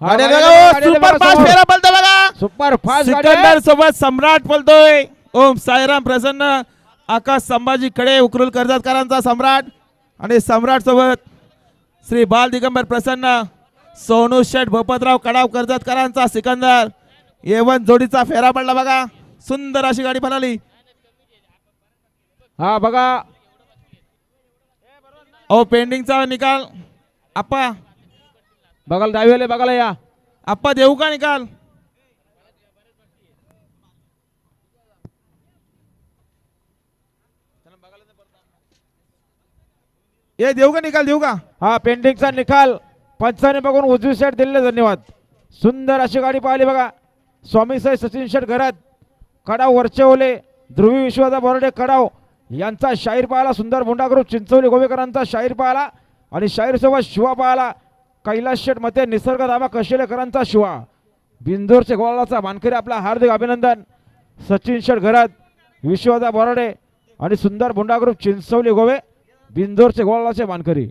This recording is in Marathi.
सुपर फास्ट फेरा पलतो बघा. सुपर फास्ट सिकंदर सोबत सम्राट पलतोय. ओम साईराम प्रसन्न आकाश संभाजी खडे उकरुल कर्जतकरांचा सम्राट आणि सम्राट सोबत श्री बाल दिगंबर प्रसन्न सोनू शेठ भोपतराव कडाव कर्जतकरांचा सिकंदर. एवन जोडीचा फेरा पडला बघा. सुंदर अशी गाडी पळाली. हा बघा ओ पेंडिंगचा निकाल आप्पा बघाल डावीवाले बघायला या. आप्पा देऊ का निकाल. ये देऊ का निकाल देऊ का. हा पेंडिंगचा निकाल पंचाने बघून उजवी साईड दिले. धन्यवाद. सुंदर अशी गाडी पाहिली बघा. स्वामी साई सचिन शेठ घरात कडाव वरचे ओले ध्रुवी विश्वाचा बोर्डे कडाव यांचा शाहीर पाहिला. सुंदर भोंडा ग्रुप चिंचवली गोवेकरांचा शाहीर पाहिला आणि शाहीर सोबत शिवा पाहिला. कैलास शेठ मते निसर्ग दामा कशेलेकरांचा शिवा. बिंदोरचे गोळाचा मानकरी आपला हार्दिक अभिनंदन. सचिन शेठ घरात विश्वाचा बोर्डे आणि सुंदर भोंडा ग्रुप चिंचवली गोवे बिंदोरचे गोळाचे मानकरी.